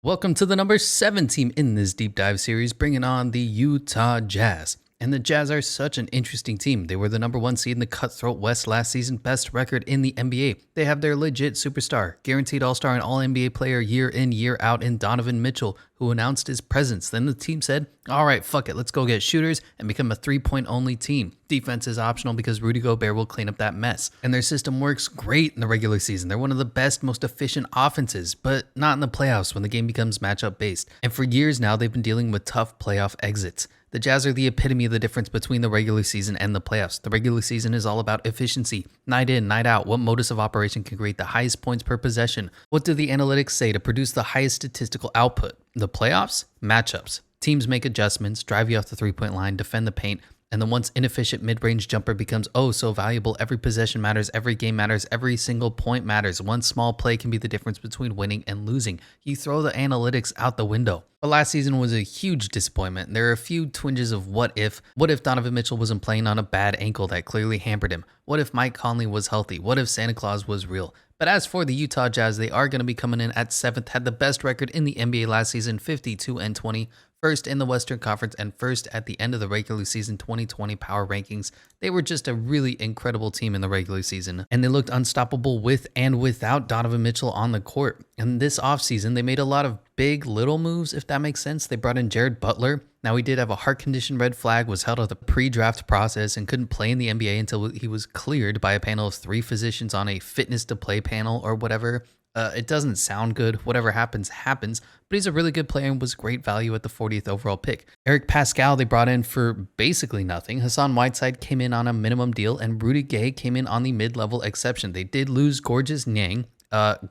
Welcome to the number 7 team in this deep dive series, bringing on the Utah Jazz. And the Jazz are such an interesting team. They were the number 1 seed in the cutthroat West last season, best record in the NBA. They have their legit superstar, guaranteed All-Star and All-NBA player year in, year out in Donovan Mitchell, who announced his presence. Then the team said, all right, fuck it, let's go get shooters and become a 3-point only team. Defense is optional because Rudy Gobert will clean up that mess. And their system works great in the regular season. They're one of the best, most efficient offenses, but not in the playoffs when the game becomes matchup based. And for years now, they've been dealing with tough playoff exits. The Jazz are the epitome of the difference between the regular season and the playoffs. The regular season is all about efficiency, night in, night out. What modus of operation can create the highest points per possession? What do the analytics say to produce the highest statistical output? The playoffs? Matchups. Teams make adjustments, drive you off the 3-point line, defend the paint, and the once inefficient mid-range jumper becomes oh so valuable. Every possession matters, every game matters, every single point matters. One small play can be the difference between winning and losing. You throw the analytics out the window. But last season was a huge disappointment. There are a few twinges of what if. What if Donovan Mitchell wasn't playing on a bad ankle that clearly hampered him? What if Mike Conley was healthy? What if Santa Claus was real? But as for the Utah Jazz, they are going to be coming in at 7th, had the best record in the NBA last season, 52-20. First in the Western Conference and first at the end of the regular season 2020 power rankings. They were just a really incredible team in the regular season, and they looked unstoppable with and without Donovan Mitchell on the court. And this offseason, they made a lot of big little moves, if that makes sense. They brought in Jared Butler. Now, he did have a heart condition red flag, was held out the pre-draft process, and couldn't play in the NBA until he was cleared by a panel of 3 physicians on a fitness to play panel or whatever. It doesn't sound good. Whatever happens, happens. But he's a really good player and was great value at the 40th overall pick. Eric Pascal they brought in for basically nothing. Hassan Whiteside came in on a minimum deal, and Rudy Gay came in on the mid-level exception. They did lose Gorgeous Niang.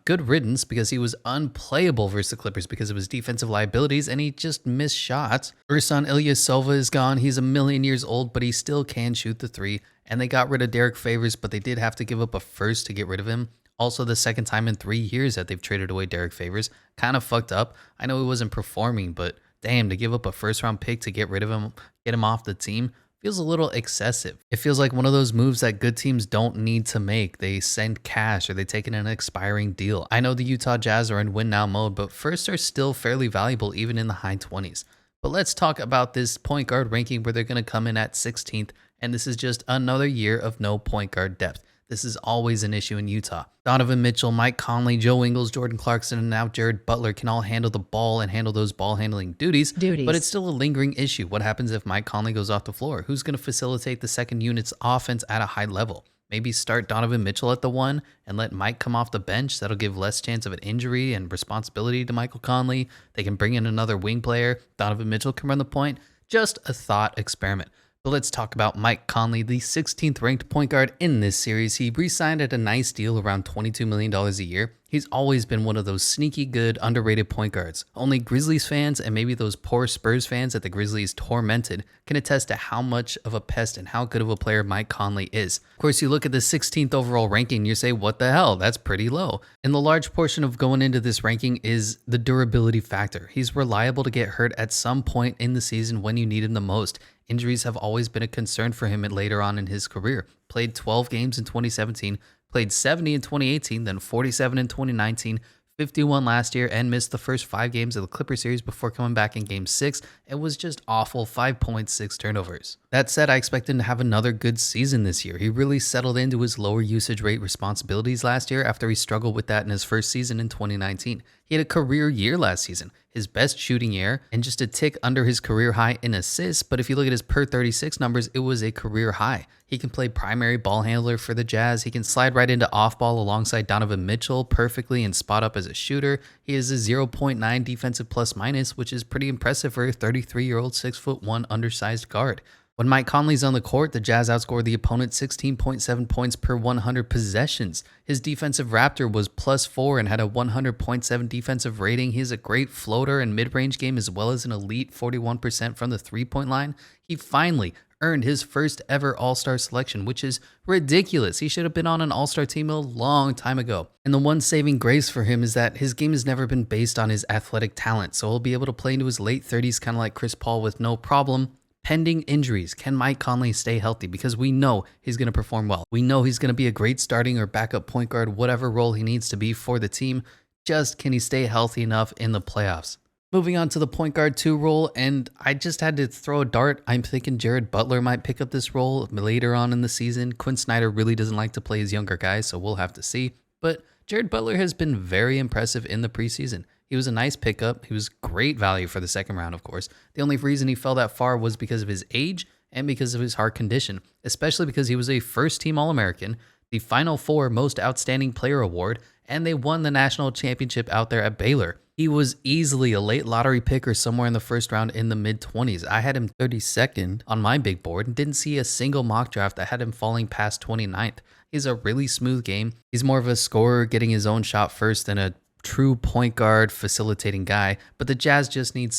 Good riddance because he was unplayable versus the Clippers because of his defensive liabilities and he just missed shots. Ersan Ilyasova is gone. He's a million years old, but he still can shoot the 3. And they got rid of Derek Favors, but they did have to give up a first to get rid of him. Also, the second time in 3 years that they've traded away Derek Favors. Kind of fucked up. I know he wasn't performing, but damn, to give up a first-round pick to get rid of him, get him off the team, feels a little excessive. It feels like one of those moves that good teams don't need to make. They send cash or they take in an expiring deal. I know the Utah Jazz are in win-now mode, but firsts are still fairly valuable even in the high 20s. But let's talk about this point guard ranking where they're going to come in at 16th, and this is just another year of no point guard depth. This is always an issue in Utah. Donovan Mitchell, Mike Conley, Joe Ingles, Jordan Clarkson, and now Jared Butler can all handle the ball and handle those ball handling duties. But it's still a lingering issue. What happens if Mike Conley goes off the floor? Who's going to facilitate the second unit's offense at a high level? Maybe start Donovan Mitchell at the 1 and let Mike come off the bench. That'll give less chance of an injury and responsibility to Michael Conley. They can bring in another wing player. Donovan Mitchell can run the point. Just a thought experiment. But let's talk about Mike Conley, the 16th ranked point guard in this series. He re-signed at a nice deal around $22 million a year. He's always been one of those sneaky good, underrated point guards. Only Grizzlies fans and maybe those poor Spurs fans that the Grizzlies tormented can attest to how much of a pest and how good of a player Mike Conley is. Of course, you look at the 16th overall ranking, you say, what the hell? That's pretty low. And the large portion of going into this ranking is the durability factor. He's reliable to get hurt at some point in the season when you need him the most. Injuries have always been a concern for him later on in his career. Played 12 games in 2017, played 70 in 2018, then 47 in 2019, 51 last year, and missed the first 5 games of the Clippers series before coming back in Game 6. It was just awful, 5.6 turnovers. That said, I expect him to have another good season this year. He really settled into his lower usage rate responsibilities last year after he struggled with that in his first season in 2019. He had a career year last season, his best shooting year, and just a tick under his career high in assists, but if you look at his per 36 numbers, it was a career high. He can play primary ball handler for the Jazz. He can slide right into off-ball alongside Donovan Mitchell perfectly and spot up as a shooter. He has a 0.9 defensive plus-minus, which is pretty impressive for a 33-year-old 6'1" undersized guard. When Mike Conley's on the court, the Jazz outscored the opponent 16.7 points per 100 possessions. His defensive Raptor was +4 and had a 100.7 defensive rating. He has a great floater and mid-range game as well as an elite 41% from the three-point line. He finally earned his first ever All-Star selection, which is ridiculous. He should have been on an All-Star team a long time ago. And the one saving grace for him is that his game has never been based on his athletic talent, so he'll be able to play into his late 30s kind of like Chris Paul with no problem. Pending injuries, can Mike Conley stay healthy? Because we know he's going to perform well. We know he's going to be a great starting or backup point guard, whatever role he needs to be for the team. just can he stay healthy enough in the playoffs? Moving on to the point guard 2 role, and I just had to throw a dart. I'm thinking Jared Butler might pick up this role later on in the season. Quinn Snyder really doesn't like to play his younger guys, so we'll have to see. But Jared Butler has been very impressive in the preseason. He was a nice pickup. He was great value for the second round, of course. The only reason he fell that far was because of his age and because of his heart condition, especially because he was a first-team All-American, the Final Four Most Outstanding Player Award, and they won the national championship out there at Baylor. He was easily a late lottery pick or somewhere in the first round in the mid-20s. I had him 32nd on my big board and didn't see a single mock draft that had him falling past 29th. He has a really smooth game. He's more of a scorer, getting his own shot first than a true point guard facilitating guy, but the Jazz just need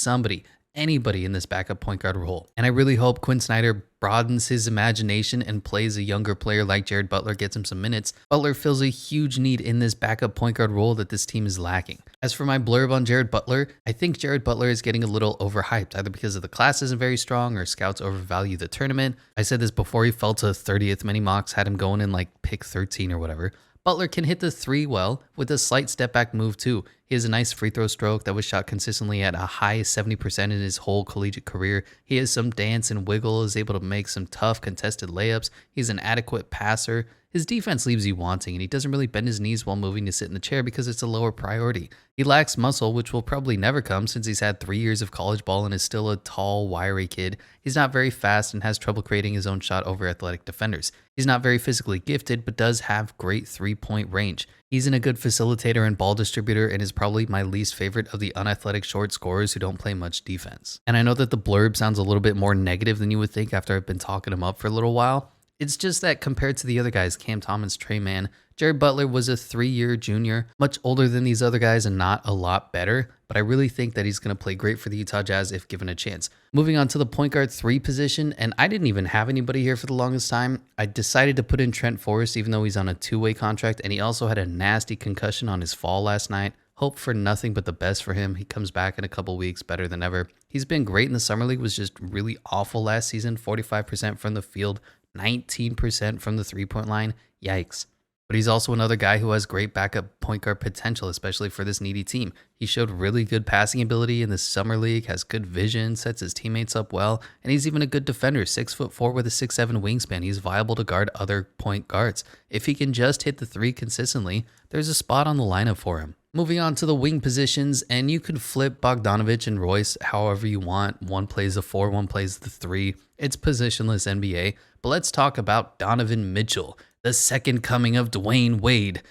anybody in this backup point guard role. And I really hope Quinn Snyder broadens his imagination and plays a younger player like Jared Butler, gets him some minutes. Butler fills a huge need in this backup point guard role that this team is lacking. As for my blurb on Jared Butler, I think Jared Butler is getting a little overhyped, either because of the class isn't very strong or scouts overvalue the tournament. I said this before he fell to 30th. Many mocks had him going in like pick 13 or whatever. Butler can hit the 3 well with a slight step back move too. He has a nice free throw stroke that was shot consistently at a high 70% in his whole collegiate career. He has some dance and wiggle, is able to make some tough contested layups. He's an adequate passer. His defense leaves you wanting, and he doesn't really bend his knees while moving to sit in the chair because it's a lower priority. He lacks muscle, which will probably never come since he's had 3 years of college ball and is still a tall, wiry kid. He's not very fast and has trouble creating his own shot over athletic defenders. He's not very physically gifted, but does have great three-point range. He's a good facilitator and ball distributor and is probably my least favorite of the unathletic short scorers who don't play much defense. And I know that the blurb sounds a little bit more negative than you would think after I've been talking him up for a little while. It's just that compared to the other guys, Cam Thomas, Trey Mann, Jared Butler was a 3-year junior, much older than these other guys and not a lot better, but I really think that he's going to play great for the Utah Jazz if given a chance. Moving on to the point guard 3 position, and I didn't even have anybody here for the longest time. I decided to put in Trent Forrest even though he's on a 2-way contract, and he also had a nasty concussion on his fall last night. Hope for nothing but the best for him. He comes back in a couple weeks better than ever. He's been great in the summer league, was just really awful last season, 45% from the field, 19% from the three-point line. Yikes. But he's also another guy who has great backup point guard potential, especially for this needy team. He showed really good passing ability in the summer league, has good vision, sets his teammates up well, and he's even a good defender, 6'4" with a 6'7" wingspan. He's viable to guard other point guards. If he can just hit the 3 consistently, there's a spot on the lineup for him. Moving on to the wing positions, and you can flip Bogdanovich and Royce however you want. One plays the 4, one plays the 3. It's positionless NBA. But let's talk about Donovan Mitchell, the second coming of Dwayne Wade.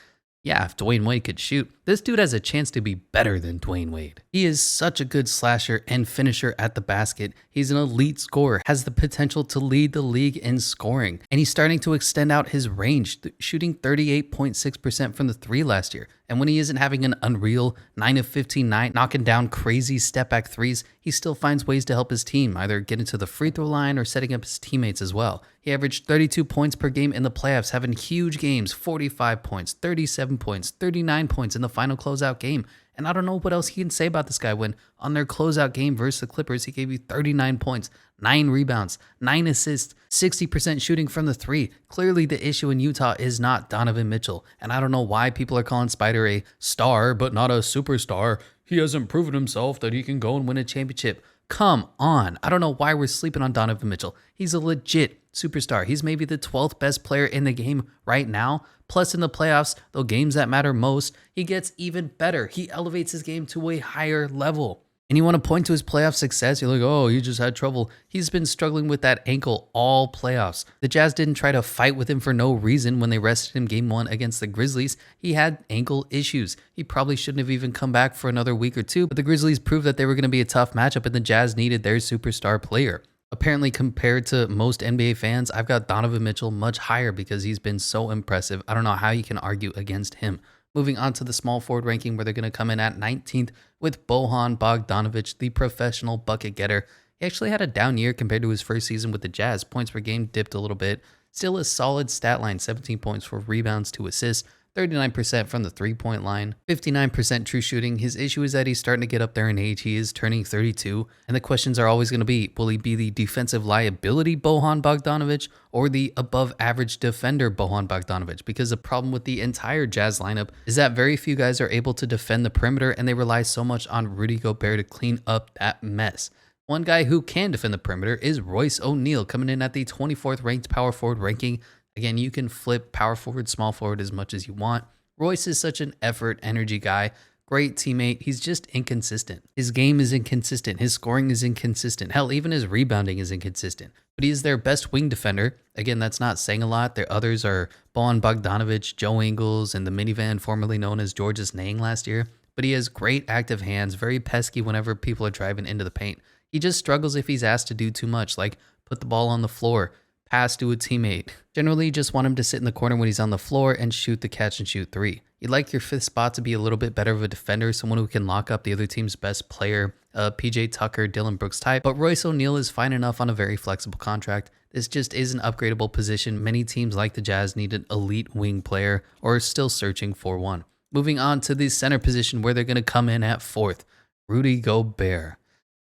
Yeah, if Dwayne Wade could shoot, this dude has a chance to be better than Dwayne Wade. He is such a good slasher and finisher at the basket. He's an elite scorer, has the potential to lead the league in scoring, and he's starting to extend out his range, shooting 38.6% from the 3 last year. And when he isn't having an unreal 9 of 15 night, knocking down crazy step-back 3s, he still finds ways to help his team, either getting to the free throw line or setting up his teammates as well. He averaged 32 points per game in the playoffs, having huge games, 45 points, 37 points, 39 points in the final closeout game. And I don't know what else he can say about this guy when on their closeout game versus the Clippers, he gave you 39 points, 9 rebounds, 9 assists, 60% shooting from the 3. Clearly the issue in Utah is not Donovan Mitchell. And I don't know why people are calling Spider a star, but not a superstar. He hasn't proven himself that he can go and win a championship. Come on. I don't know why we're sleeping on Donovan Mitchell. He's a legit superstar. He's maybe the 12th best player in the game right now. Plus in the playoffs, the games that matter most, he gets even better. He elevates his game to a higher level. And you want to point to his playoff success, you're like, oh, he just had trouble. He's been struggling with that ankle all playoffs. The Jazz didn't try to fight with him for no reason when they rested him game 1 against the Grizzlies. He had ankle issues. He probably shouldn't have even come back for another week or 2, but the Grizzlies proved that they were going to be a tough matchup and the Jazz needed their superstar player. Apparently, compared to most NBA fans, I've got Donovan Mitchell much higher because he's been so impressive. I don't know how you can argue against him. Moving on to the small forward ranking where they're going to come in at 19th with Bojan Bogdanovic, the professional bucket getter. He actually had a down year compared to his first season with the Jazz. Points per game dipped a little bit. Still a solid stat line, 17 points, 4 rebounds, 2 assists. 39% from the three-point line, 59% true shooting. His issue is that he's starting to get up there in age. He is turning 32, and the questions are always going to be, will he be the defensive liability Bojan Bogdanovic or the above-average defender Bojan Bogdanovic? Because the problem with the entire Jazz lineup is that very few guys are able to defend the perimeter, and they rely so much on Rudy Gobert to clean up that mess. One guy who can defend the perimeter is Royce O'Neil, coming in at the 24th ranked power forward ranking. Again, you can flip power forward, small forward as much as you want. Royce is such an effort, energy guy, great teammate. He's just inconsistent. His game is inconsistent. His scoring is inconsistent. Hell, even his rebounding is inconsistent. But he is their best wing defender. Again, that's not saying a lot. Their others are Bojan Bogdanovic, Joe Ingles, and the minivan formerly known as Georges Niang last year. But he has great active hands, very pesky whenever people are driving into the paint. He just struggles if he's asked to do too much, like put the ball on the floor, pass to a teammate. Generally, you just want him to sit in the corner when he's on the floor and shoot the catch and shoot three. You'd like your fifth spot to be a little bit better of a defender, someone who can lock up the other team's best player, PJ Tucker, Dylan Brooks type. But Royce O'Neil is fine enough on a very flexible contract. This just is an upgradable position. Many teams like the Jazz need an elite wing player or are still searching for one. Moving on to the center position where they're going to come in at fourth, Rudy Gobert.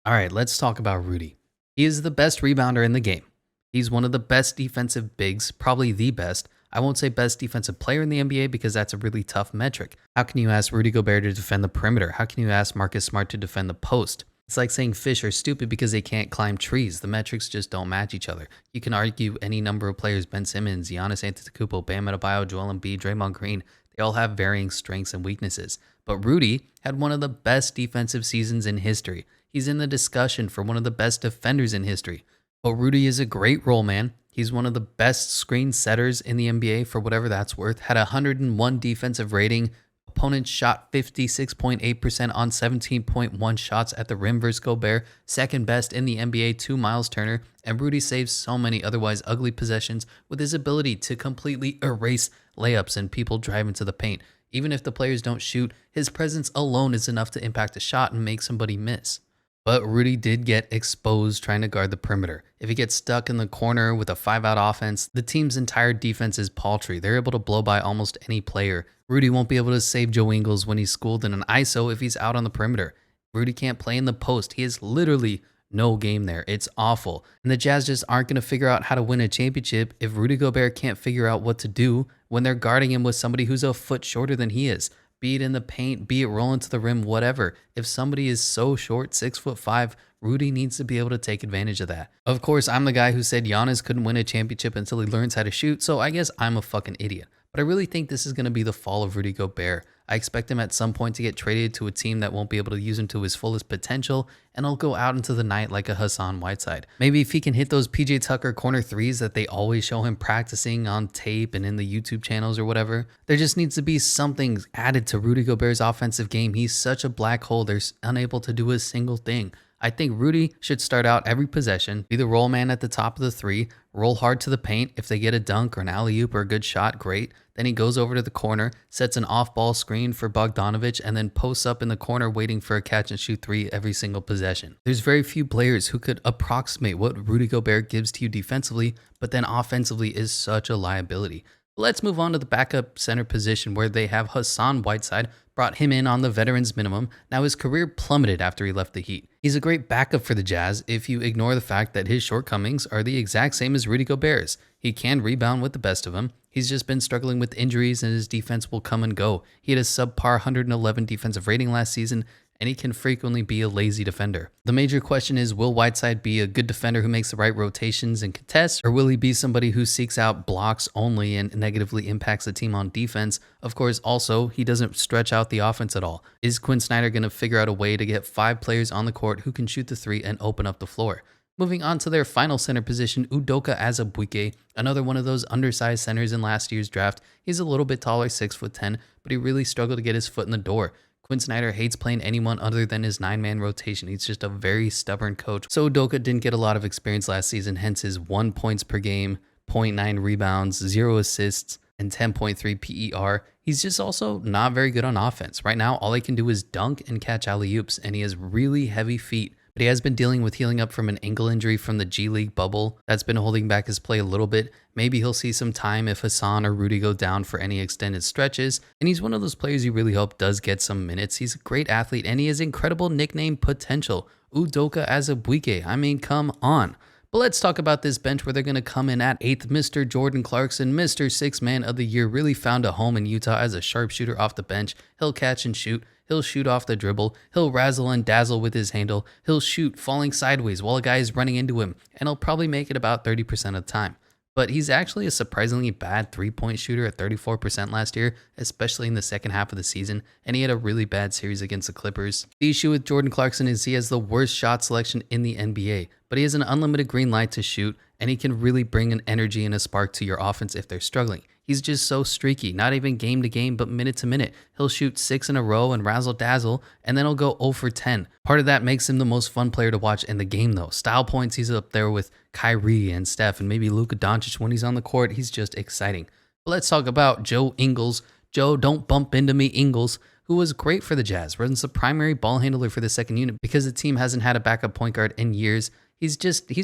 All right, let's talk about Rudy. He is the best rebounder in the game. He's one of the best defensive bigs, probably the best. I won't say best defensive player in the NBA because that's a really tough metric. How can you ask Rudy Gobert to defend the perimeter? How can you ask Marcus Smart to defend the post? It's like saying fish are stupid because they can't climb trees. The metrics just don't match each other. You can argue any number of players, Ben Simmons, Giannis Antetokounmpo, Bam Adebayo, Joel Embiid, Draymond Green. They all have varying strengths and weaknesses. But Rudy had one of the best defensive seasons in history. He's in the discussion for one of the best defenders in history. But Rudy is a great role man. He's one of the best screen setters in the NBA for whatever that's worth. Had a 101 defensive rating. Opponents shot 56.8% on 17.1 shots at the rim versus Gobert. Second best in the NBA to Miles Turner. And Rudy saves so many otherwise ugly possessions with his ability to completely erase layups and people drive into the paint. Even if the players don't shoot, his presence alone is enough to impact a shot and make somebody miss. But Rudy did get exposed trying to guard the perimeter. If he gets stuck in the corner with a 5-out offense, the team's entire defense is paltry. They're able to blow by almost any player. Rudy won't be able to save Joe Ingles when he's schooled in an ISO if he's out on the perimeter. Rudy can't play in the post. He has literally no game there. It's awful. And the Jazz just aren't going to figure out how to win a championship if Rudy Gobert can't figure out what to do when they're guarding him with somebody who's a foot shorter than he is. Be it in the paint, be it rolling to the rim, whatever. If somebody is so short, 6'5", Rudy needs to be able to take advantage of that. Of course, I'm the guy who said Giannis couldn't win a championship until he learns how to shoot, so I guess I'm a fucking idiot. But I really think this is going to be the fall of Rudy Gobert. I expect him at some point to get traded to a team that won't be able to use him to his fullest potential, and he'll go out into the night like a Hassan Whiteside. Maybe if he can hit those PJ Tucker corner threes that they always show him practicing on tape and in the YouTube channels or whatever, there just needs to be something added to Rudy Gobert's offensive game. He's such a black hole, they're unable to do a single thing. I think Rudy should start out every possession, be the roll man at the top of the three, roll hard to the paint. If they get a dunk or an alley-oop or a good shot, great. Then he goes over to the corner, sets an off-ball screen for Bogdanovic, and then posts up in the corner waiting for a catch-and-shoot three every single possession. There's very few players who could approximate what Rudy Gobert gives to you defensively, but then offensively is such a liability. Let's move on to the backup center position where they have Hassan Whiteside, brought him in on the veterans minimum. Now his career plummeted after he left the Heat. He's a great backup for the Jazz if you ignore the fact that his shortcomings are the exact same as Rudy Gobert's. He can rebound with the best of them. He's just been struggling with injuries and his defense will come and go. He had a subpar 111 defensive rating last season, and he can frequently be a lazy defender. The major question is, will Whiteside be a good defender who makes the right rotations and contests, or will he be somebody who seeks out blocks only and negatively impacts the team on defense? Of course, also, he doesn't stretch out the offense at all. Is Quinn Snyder going to figure out a way to get 5 players on the court who can shoot the three and open up the floor? Moving on to their final center position, Udoka Azubuike, another one of those undersized centers in last year's draft. He's a little bit taller, 6'10", but he really struggled to get his foot in the door. Quinn Snyder hates playing anyone other than his 9-man rotation. He's just a very stubborn coach. So Udoka didn't get a lot of experience last season, hence his 1 points per game, 0.9 rebounds, 0 assists, and 10.3 PER. He's just also not very good on offense. Right now, all he can do is dunk and catch alley-oops, and he has really heavy feet, but he has been dealing with healing up from an ankle injury from the G League bubble. That's been holding back his play a little bit. Maybe he'll see some time if Hassan or Rudy go down for any extended stretches, and he's one of those players you really hope does get some minutes. He's a great athlete, and he has incredible nickname potential. Udoka Azubuike, I mean, come on. But let's talk about this bench where they're going to come in at 8th. Mr. Jordan Clarkson, Mr. Sixth Man of the Year, really found a home in Utah as a sharpshooter off the bench. He'll catch and shoot. He'll shoot off the dribble. He'll razzle and dazzle with his handle. He'll shoot falling sideways while a guy is running into him, and he'll probably make it about 30% of the time. But he's actually a surprisingly bad three-point shooter at 34% last year, especially in the second half of the season, and he had a really bad series against the Clippers. The issue with Jordan Clarkson is he has the worst shot selection in the NBA, but he has an unlimited green light to shoot, and he can really bring an energy and a spark to your offense if they're struggling. He's just so streaky, not even game to game, but minute to minute. He'll shoot 6 in a row and razzle dazzle, and then he'll go 0 for 10. Part of that makes him the most fun player to watch in the game, though. Style points, he's up there with Kyrie and Steph, and maybe Luka Doncic when he's on the court. He's just exciting. But let's talk about Joe Ingles. Joe, don't bump into me, Ingles, who was great for the Jazz. Runs the primary ball handler for the second unit because the team hasn't had a backup point guard in years. He's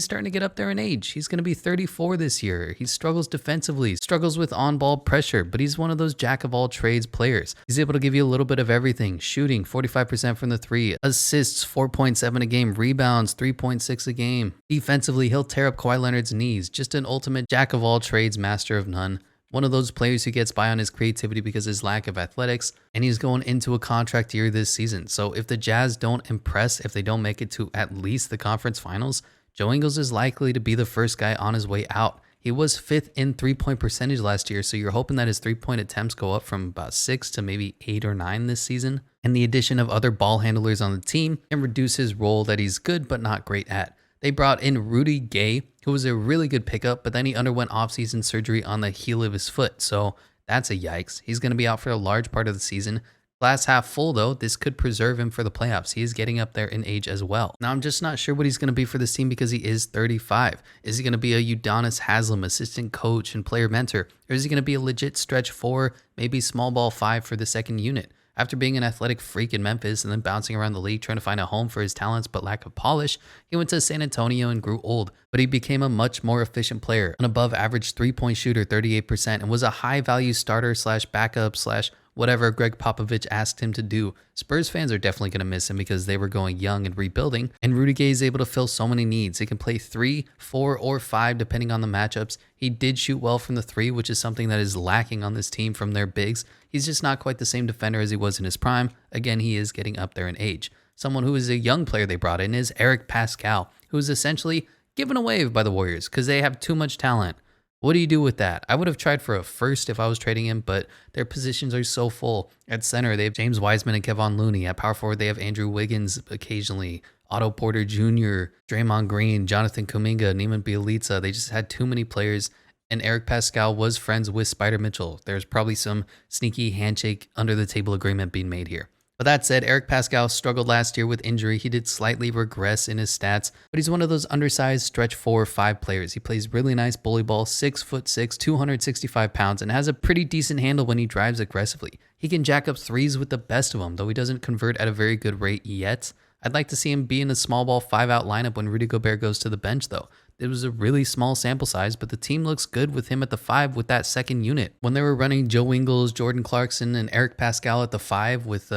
starting to get up there in age. He's going to be 34 this year. He struggles defensively, struggles with on-ball pressure, but he's one of those jack-of-all-trades players. He's able to give you a little bit of everything. Shooting, 45% from the 3. Assists, 4.7 a game. Rebounds, 3.6 a game. Defensively, he'll tear up Kawhi Leonard's knees. Just an ultimate jack-of-all-trades, master of none. One of those players who gets by on his creativity because of his lack of athletics, and he's going into a contract year this season. So if the Jazz don't impress, if they don't make it to at least the conference finals, Joe Ingles is likely to be the first guy on his way out. He was 5th in three-point percentage last year, so you're hoping that his three-point attempts go up from about 6 to maybe 8 or 9 this season. And the addition of other ball handlers on the team can reduce his role that he's good but not great at. They brought in Rudy Gay, who was a really good pickup, but then he underwent offseason surgery on the heel of his foot, so that's a yikes. He's going to be out for a large part of the season. Glass half full, though, this could preserve him for the playoffs. He is getting up there in age as well. Now, I'm just not sure what he's going to be for this team because he is 35. Is he going to be a Udonis Haslem assistant coach and player mentor? Or is he going to be a legit stretch 4, maybe small ball 5 for the second unit? After being an athletic freak in Memphis and then bouncing around the league trying to find a home for his talents but lack of polish, he went to San Antonio and grew old. But he became a much more efficient player, an above average three-point shooter, 38%, and was a high-value starter slash backup slash whatever Greg Popovich asked him to do. Spurs fans are definitely going to miss him because they were going young and rebuilding, and Rudy Gay is able to fill so many needs. He can play 3, 4, or 5 depending on the matchups. He did shoot well from the 3, which is something that is lacking on this team from their bigs. He's just not quite the same defender as he was in his prime. Again, he is getting up there in age. Someone who is a young player they brought in is Eric Pascal, who is essentially given away by the Warriors because they have too much talent. What do you do with that? I would have tried for a first if I was trading him, but their positions are so full. At center, they have James Wiseman and Kevon Looney. At power forward, they have Andrew Wiggins occasionally, Otto Porter Jr., Draymond Green, Jonathan Kuminga, Neiman Bjelica. They just had too many players, and Eric Pascal was friends with Spider Mitchell. There's probably some sneaky handshake under the table agreement being made here. But that said, Eric Pascal struggled last year with injury. He did slightly regress in his stats, but he's one of those undersized stretch 4 or 5 players. He plays really nice bully ball, 6'6", 265 pounds, and has a pretty decent handle when he drives aggressively. He can jack up threes with the best of them, though he doesn't convert at a very good rate yet. I'd like to see him be in a small ball 5-out lineup when Rudy Gobert goes to the bench, though. It was a really small sample size, but the team looks good with him at the 5 with that second unit. When they were running Joe Ingles, Jordan Clarkson, and Eric Pascal at the 5 with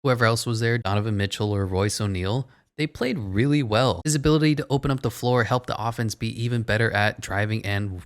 whoever else was there, Donovan Mitchell or Royce O'Neil, they played really well. His ability to open up the floor helped the offense be even better at driving and,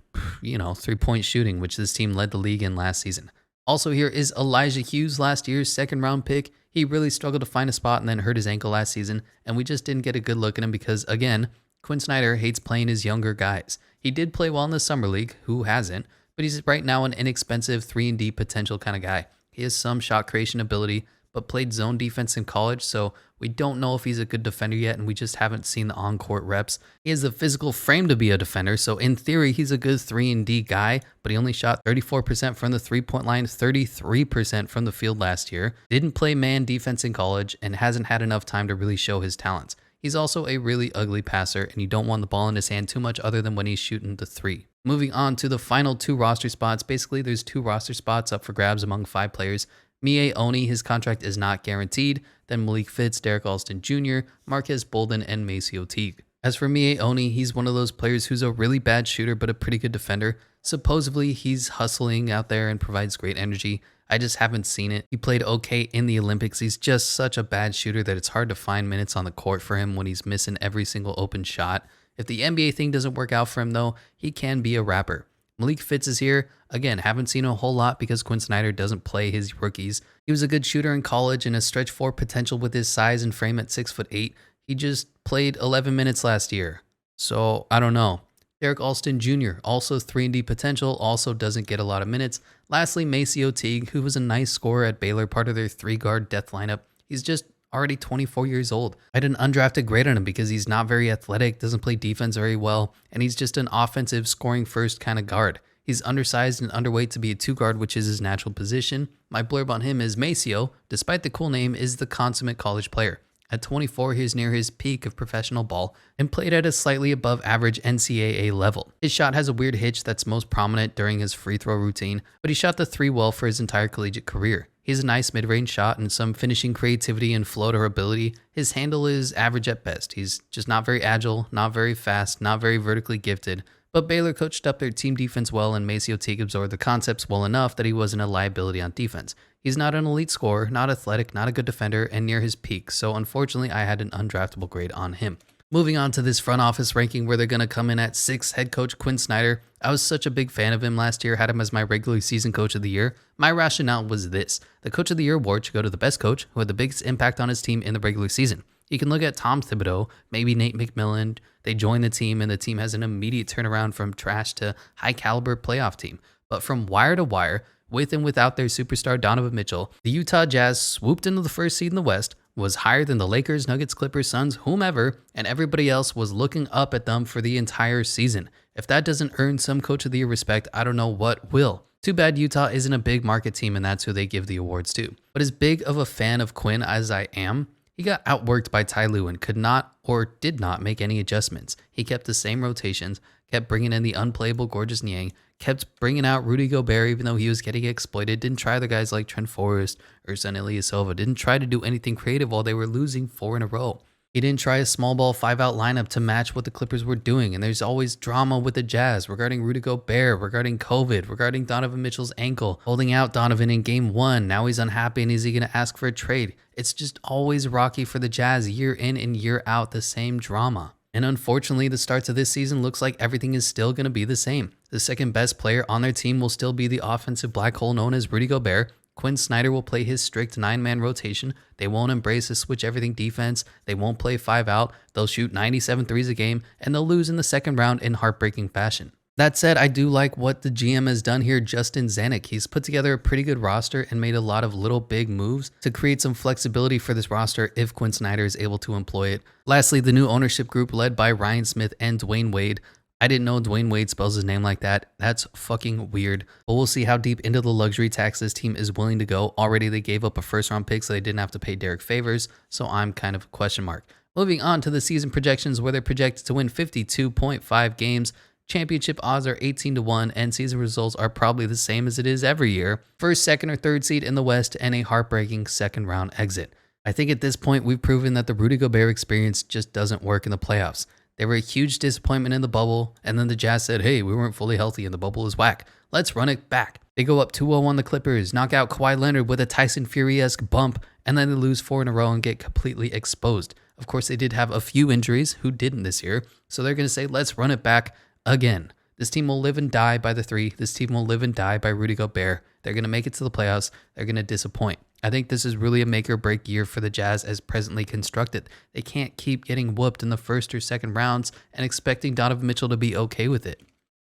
three-point shooting, which this team led the league in last season. Also here is Elijah Hughes, last year's second-round pick. He really struggled to find a spot and then hurt his ankle last season, and we just didn't get a good look at him because, again, Quinn Snyder hates playing his younger guys. He did play well in the Summer League, who hasn't, but he's right now an inexpensive 3-and-D potential kind of guy. He has some shot creation ability, but played zone defense in college, so we don't know if he's a good defender yet, and we just haven't seen the on-court reps. He has the physical frame to be a defender, so in theory, he's a good 3-and-D guy, but he only shot 34% from the three-point line, 33% from the field last year, didn't play man defense in college, and hasn't had enough time to really show his talents. He's also a really ugly passer, and you don't want the ball in his hand too much other than when he's shooting the 3. Moving on to the final 2 roster spots. Basically, there's 2 roster spots up for grabs among 5 players. Mie Oni, his contract is not guaranteed. Then Malik Fitz, Derek Alston Jr., Marquez Bolden, and Maceo Teague. As for Mie Oni, he's one of those players who's a really bad shooter but a pretty good defender. Supposedly, he's hustling out there and provides great energy. I just haven't seen it. He played okay in the Olympics. He's just such a bad shooter that it's hard to find minutes on the court for him when he's missing every single open shot. If the NBA thing doesn't work out for him though, he can be a rapper. Malik Fitz is here. Again, haven't seen a whole lot because Quinn Snyder doesn't play his rookies. He was a good shooter in college and has stretch 4 potential with his size and frame at 6'8". He just played 11 minutes last year. So I don't know. Derek Alston Jr., also 3-and-D potential, also doesn't get a lot of minutes. Lastly, Maceo Teague, who was a nice scorer at Baylor, part of their 3-guard death lineup. He's just already 24 years old. I had an undrafted grade on him because he's not very athletic, doesn't play defense very well, and he's just an offensive scoring first kind of guard. He's undersized and underweight to be a 2-guard, which is his natural position. My blurb on him is Maceo, despite the cool name, is the consummate college player. At 24, he is near his peak of professional ball and played at a slightly above average NCAA level. His shot has a weird hitch that's most prominent during his free throw routine, but he shot the 3 well for his entire collegiate career. He has a nice mid-range shot and some finishing creativity and floater ability. His handle is average at best. He's just not very agile, not very fast, not very vertically gifted. But Baylor coached up their team defense well, and Maceo Teague absorbed the concepts well enough that he wasn't a liability on defense. He's not an elite scorer, not athletic, not a good defender, and near his peak, so unfortunately I had an undraftable grade on him. Moving on to this front office ranking where they're going to come in at 6, head coach Quinn Snyder. I was such a big fan of him last year, had him as my regular season coach of the year. My rationale was this: the coach of the year award should go to the best coach who had the biggest impact on his team in the regular season. You can look at Tom Thibodeau, maybe Nate McMillan. They join the team and the team has an immediate turnaround from trash to high caliber playoff team. But from wire to wire, with and without their superstar Donovan Mitchell, the Utah Jazz swooped into the first seed in the West, was higher than the Lakers, Nuggets, Clippers, Suns, whomever, and everybody else was looking up at them for the entire season. If that doesn't earn some coach of the year respect, I don't know what will. Too bad Utah isn't a big market team and that's who they give the awards to. But as big of a fan of Quinn as I am, he got outworked by Ty Lue and could not or did not make any adjustments. He kept the same rotations, kept bringing in the unplayable Gorgeous Niang, kept bringing out Rudy Gobert even though he was getting exploited, didn't try the guys like Trent Forrest or Son Ilyasova, didn't try to do anything creative while they were losing 4 in a row. He didn't try a small ball 5-out lineup to match what the Clippers were doing, and there's always drama with the Jazz regarding Rudy Gobert, regarding COVID, regarding Donovan Mitchell's ankle, holding out Donovan in game 1. Now he's unhappy and is he going to ask for a trade? It's just always rocky for the Jazz year in and year out, the same drama. And unfortunately, the starts of this season looks like everything is still going to be the same. The second best player on their team will still be the offensive black hole known as Rudy Gobert. Quinn Snyder will play his strict 9-man rotation. They won't embrace a switch everything defense. They won't play 5-out. They'll shoot 97 threes a game, and they'll lose in the second round in heartbreaking fashion. That said, I do like what the GM has done here, Justin Zanuck. He's put together a pretty good roster and made a lot of little big moves to create some flexibility for this roster if Quinn Snyder is able to employ it. Lastly, the new ownership group led by Ryan Smith and Dwayne Wade. I didn't know Dwayne Wade spells his name like that. That's fucking weird. But we'll see how deep into the luxury tax this team is willing to go. Already they gave up a first-round pick so they didn't have to pay Derek Favors, so I'm kind of a question mark. Moving on to the season projections where they're projected to win 52.5 games. Championship odds are 18-1, and season results are probably the same as it is every year. First, second, or third seed in the West, and a heartbreaking second-round exit. I think at this point we've proven that the Rudy Gobert experience just doesn't work in the playoffs. They were a huge disappointment in the bubble, and then the Jazz said, hey, we weren't fully healthy and the bubble is whack. Let's run it back. They go up 2-0 on the Clippers, knock out Kawhi Leonard with a Tyson Fury-esque bump, and then they lose 4 in a row and get completely exposed. Of course, they did have a few injuries. Who didn't this year? So they're going to say, let's run it back again. This team will live and die by the 3. This team will live and die by Rudy Gobert. They're going to make it to the playoffs. They're going to disappoint. I think this is really a make or break year for the Jazz as presently constructed. They can't keep getting whooped in the first or second rounds and expecting Donovan Mitchell to be okay with it.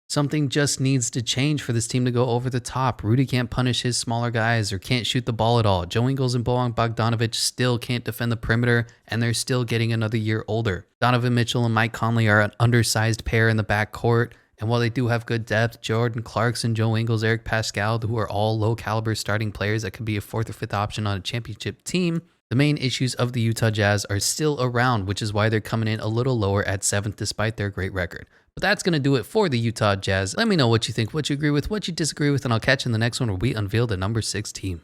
Something just needs to change for this team to go over the top. Rudy can't punish his smaller guys or can't shoot the ball at all. Joe Ingles and Bojan Bogdanovic still can't defend the perimeter, and they're still getting another year older. Donovan Mitchell and Mike Conley are an undersized pair in the backcourt. And while they do have good depth, Jordan Clarkson, Joe Ingles, Eric Pascal, who are all low-caliber starting players that could be a 4th or 5th option on a championship team, the main issues of the Utah Jazz are still around, which is why they're coming in a little lower at 7th despite their great record. But that's going to do it for the Utah Jazz. Let me know what you think, what you agree with, what you disagree with, and I'll catch you in the next one where we unveil the number 6 team.